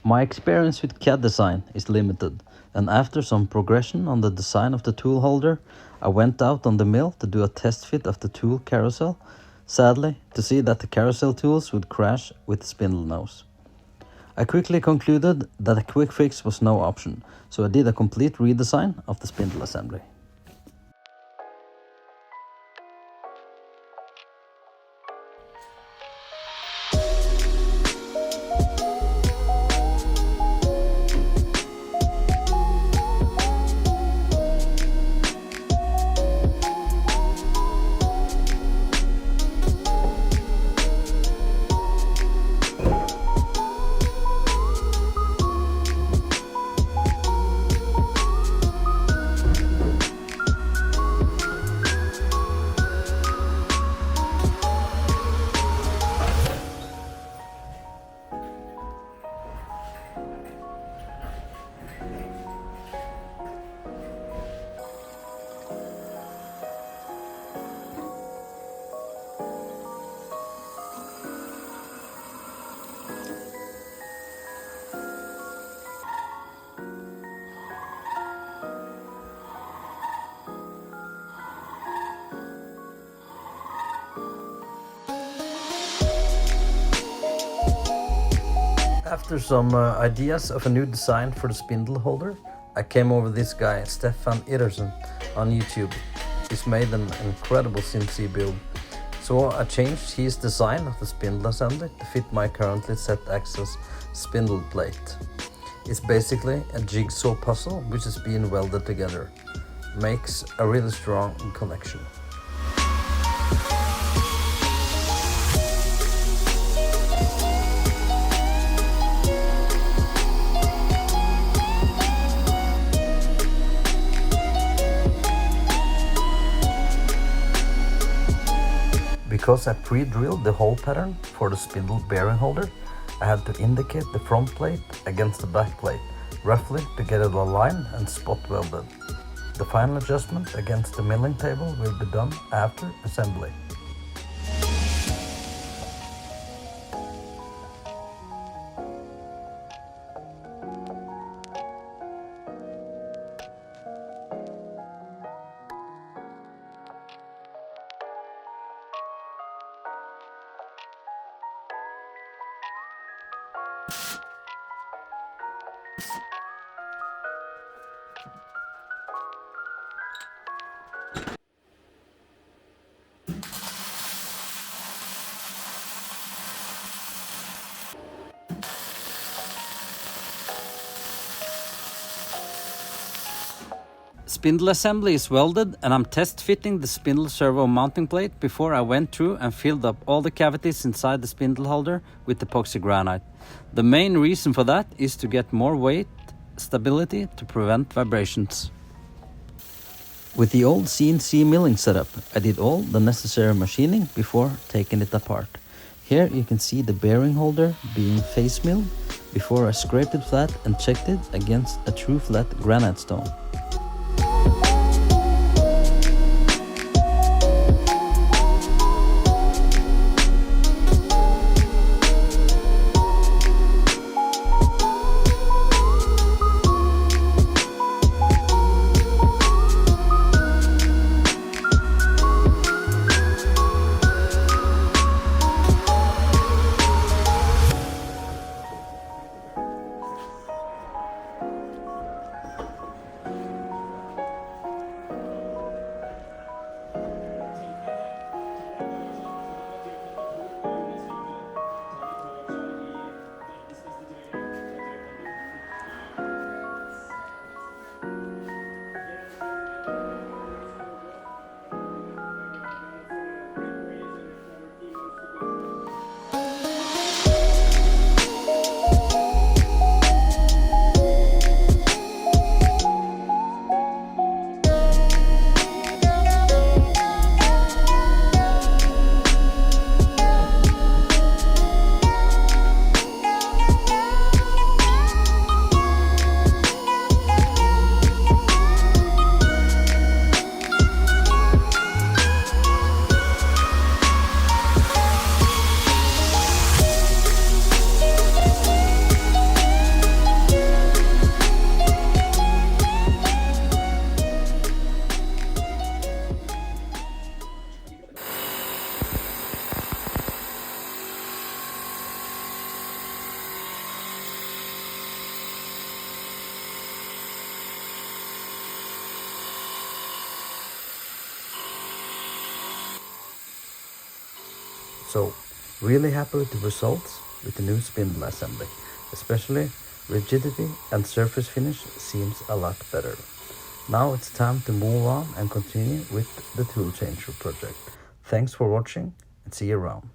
My experience with CAD design is limited, and after some progression on the design of the tool holder, I went out on the mill to do a test fit of the tool carousel, sadly to see that the carousel tools would crash with the spindle nose. I quickly concluded that a quick fix was no option, so I did a complete redesign of the spindle assembly. After some ideas of a new design for the spindle holder, I came over this guy, Stefan Idersen, on YouTube. He's made an incredible CNC build. So I changed his design of the spindle assembly to fit my currently set axis spindle plate. It's basically a jigsaw puzzle which is being welded together. Makes a really strong connection. Because I pre-drilled the hole pattern for the spindle bearing holder, I had to indicate the front plate against the back plate, roughly to get it aligned and spot welded. The final adjustment against the milling table will be done after assembly. Spindle assembly is welded and I'm test fitting the spindle servo mounting plate before I went through and filled up all the cavities inside the spindle holder with epoxy granite. The main reason for that is to get more weight stability to prevent vibrations. With the old CNC milling setup, I did all the necessary machining before taking it apart. Here you can see the bearing holder being face milled before I scraped it flat and checked it against a true flat granite stone. So, really happy with the results with the new spindle assembly. Especially rigidity and surface finish seems a lot better. Now it's time to move on and continue with the tool changer project. Thanks for watching and see you around.